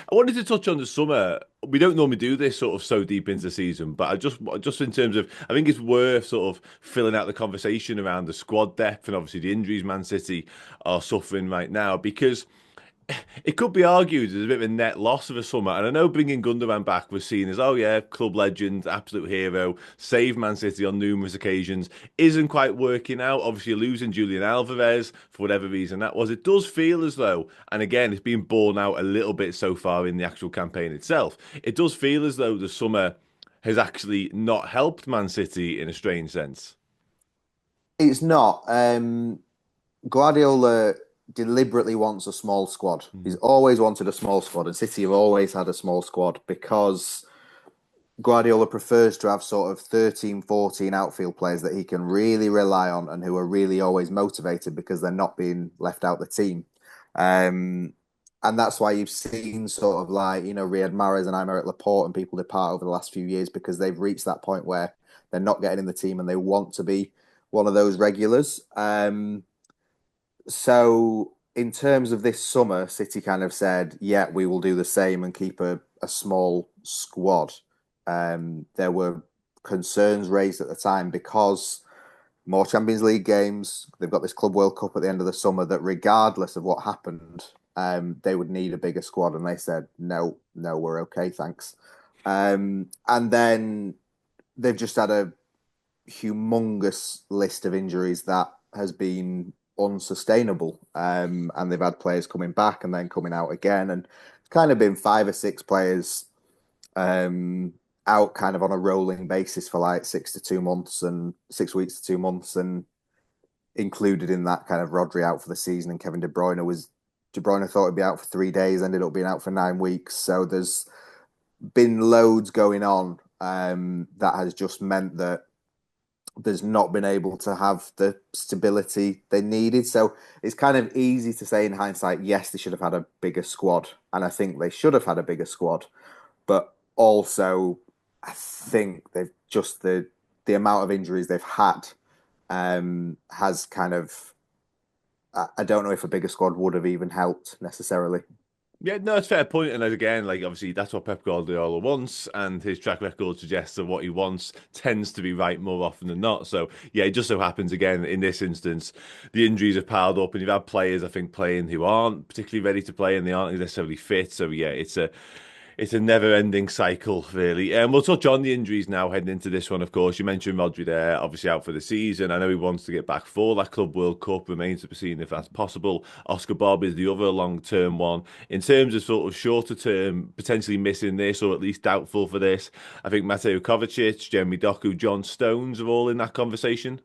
I wanted to touch on the summer. We don't normally do this sort of so deep into the season, but I just in terms of, I think it's worth sort of filling out the conversation around the squad depth and obviously the injuries Man City are suffering right now because it could be argued as a bit of a net loss of a summer. And I know bringing Gundogan back was seen as, oh yeah, club legend, absolute hero, saved Man City on numerous occasions, isn't quite working out. Obviously, losing Julian Alvarez for whatever reason that was. It does feel as though, and again, it's been borne out a little bit so far in the actual campaign itself. It does feel as though the summer has actually not helped Man City in a strange sense. It's not. Guardiola deliberately wants a small squad. He's Mm. always wanted a small squad, and City have always had a small squad because Guardiola prefers to have sort of 13, 14 outfield players that he can really rely on and who are really always motivated because they're not being left out the team. Um, and that's why you've seen sort of like, Riyad Mahrez and Aymeric Laporte and people depart over the last few years because they've reached that point where they're not getting in the team and they want to be one of those regulars. So in terms of this summer, City kind of said, yeah, we will do the same and keep a small squad. There were concerns raised at the time because more Champions League games, they've got this Club World Cup at the end of the summer that regardless of what happened, they would need a bigger squad. And they said, no, no, we're okay, thanks. And then they've just had a humongous list of injuries that has been unsustainable. And they've had players coming back and then coming out again. And it's kind of been five or six players um, out kind of on a rolling basis for like 6 to 2 months and 6 weeks to 2 months. And included in that kind of Rodri out for the season and Kevin De Bruyne thought he'd be out for 3 days, ended up being out for 9 weeks. So there's been loads going on that has just meant that there's not been able to have the stability they needed. So it's kind of easy to say in hindsight, yes, they should have had a bigger squad. And I think they should have had a bigger squad. But also, I think they've just the amount of injuries they've had has kind of, I don't know if a bigger squad would have even helped necessarily. Yeah, no, it's a fair point. And again, like obviously that's what Pep Guardiola wants, and his track record suggests that what he wants tends to be right more often than not. So yeah, it just so happens again in this instance, the injuries have piled up, and you've had players I think playing who aren't particularly ready to play, and they aren't necessarily fit. So yeah, it's a never-ending cycle, really. And we'll touch on the injuries now heading into this one, of course. You mentioned Rodri there, obviously out for the season. I know he wants to get back for that Club World Cup. Remains to be seen if that's possible. Oscar Bob is the other long-term one. In terms of sort of shorter term, potentially missing this or at least doubtful for this, I think Mateo Kovacic, Jeremy Doku, John Stones are all in that conversation.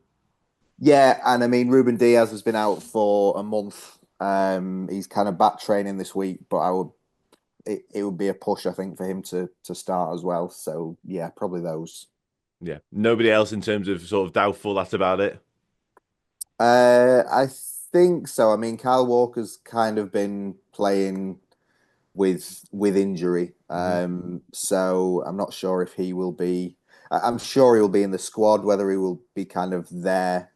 Yeah, and I mean Ruben Diaz has been out for a month. He's kind of back training this week, but it would be a push, I think, for him to start as well. So yeah, probably those. Yeah. Nobody else in terms of sort of doubtful, that's about it. I think so. I mean, Kyle Walker's kind of been playing with injury, Mhm. so I'm not sure if he will be. I'm sure he'll be in the squad. Whether he will be kind of there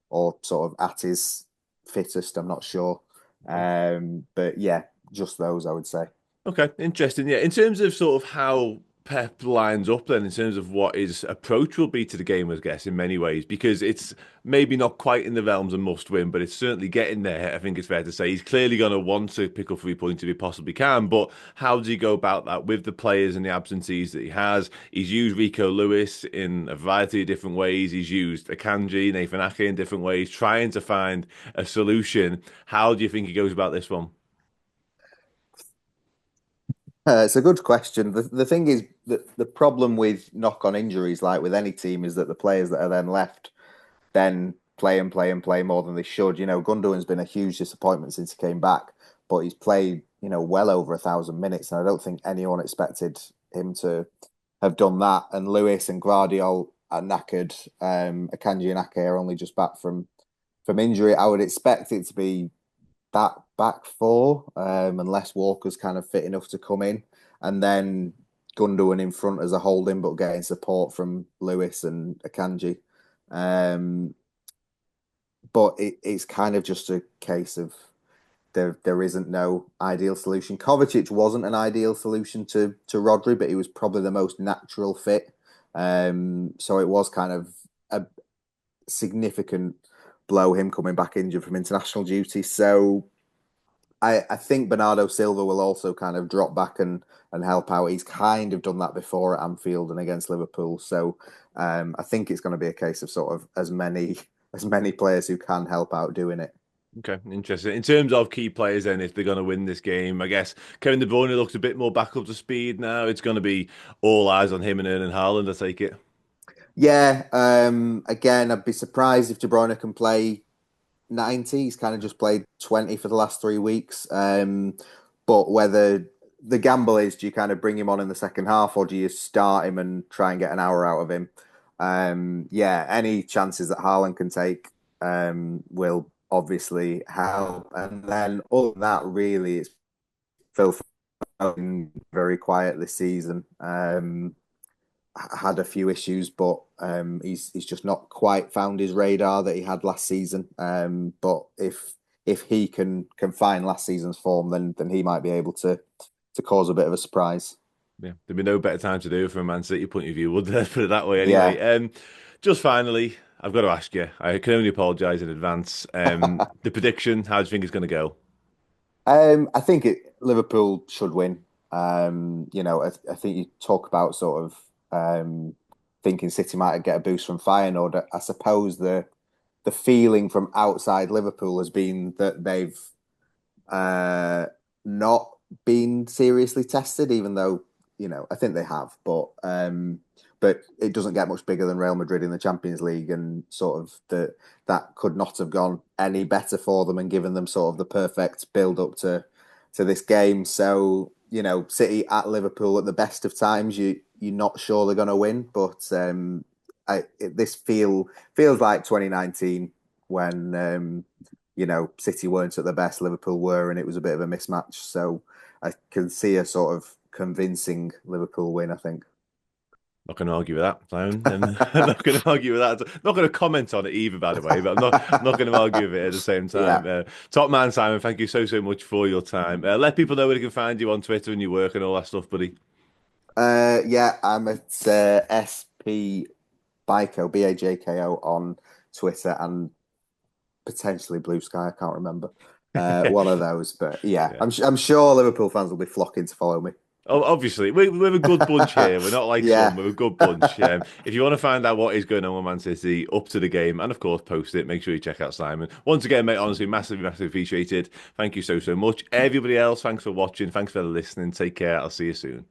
or sort of at his fittest, I'm not sure. But yeah, just those I would say. Okay, interesting. Yeah, in terms of sort of how Pep lines up, then in terms of what his approach will be to the game, I guess in many ways, because it's maybe not quite in the realms of must win, but it's certainly getting there. I think it's fair to say he's clearly going to want to pick up 3 points if he possibly can. But how does he go about that with the players and the absentees that he has? He's used Rico Lewis in a variety of different ways. He's used Akanji, Nathan Ake in different ways, trying to find a solution. How do you think he goes about this one? It's a good question. The thing is that the problem with knock-on injuries, like with any team, is that the players that are then left then play and play and play more than they should. Gundogan's been a huge disappointment since he came back, but he's played, well over 1,000 minutes, and I don't think anyone expected him to have done that. And Lewis and Guardiola are knackered. Akanji and Ake are only just back from injury. I would expect it to be back four, unless Walker's kind of fit enough to come in, and then Gundogan in front as a holding, but getting support from Lewis and Akanji. Um, but it's kind of just a case of there isn't no ideal solution. Kovacic wasn't an ideal solution to Rodri, but he was probably the most natural fit. So it was kind of a significant blow him coming back injured from international duty. So I think Bernardo Silva will also kind of drop back and help out. He's kind of done that before at Anfield and against Liverpool. So I think it's going to be a case of sort of as many players who can help out doing it. Okay, interesting. In terms of key players, then, if they're going to win this game, I guess Kevin De Bruyne looks a bit more back up to speed now. It's going to be all eyes on him and Erling Haaland, I take it. Yeah, again, I'd be surprised if De Bruyne can play 90. He's kind of just played 20 for the last 3 weeks. But whether the gamble is, do you kind of bring him on in the second half or do you start him and try and get an hour out of him? Yeah, any chances that Haaland can take will obviously help. And then all that really is Phil Foden very quiet this season. Had a few issues, but he's just not quite found his radar that he had last season. But if he can find last season's form, then he might be able to cause a bit of a surprise. Yeah, there'd be no better time to do it from a Man City point of view, would there? Put it that way, anyway. Yeah. Just finally, I've got to ask you. I can only apologise in advance. The prediction, how do you think it's going to go? I think Liverpool should win. I think you talk about sort of thinking City might get a boost from Feyenoord. I suppose the feeling from outside Liverpool has been that they've not been seriously tested, even though I think they have. But it doesn't get much bigger than Real Madrid in the Champions League, and sort of that could not have gone any better for them and given them sort of the perfect build up to this game. So City at Liverpool at the best of times, you're not sure they're going to win, but this feels like 2019 when City weren't at the best, Liverpool were, and it was a bit of a mismatch. So I can see a sort of convincing Liverpool win, I think. Not going to argue with that, Simon. I'm not going to argue with that. I'm not going to comment on it either, by the way. But I'm not going to argue with it at the same Yeah. time. Top man, Simon. Thank you so much for your time. Let people know where they can find you on Twitter and your work and all that stuff, buddy. Yeah, I'm at SP Bajko, Bajko on Twitter and potentially Blue Sky. I can't remember. One of those, but yeah, Yeah. I'm sure Liverpool fans will be flocking to follow me. Oh, obviously, we're a good bunch here. We're not like some. Yeah. We're a good bunch. If you want to find out what is going on with Man City, up to the game, and of course, post it. Make sure you check out Simon. Once again, mate, honestly, massively appreciated. Thank you so much. Everybody else, thanks for watching. Thanks for listening. Take care. I'll see you soon.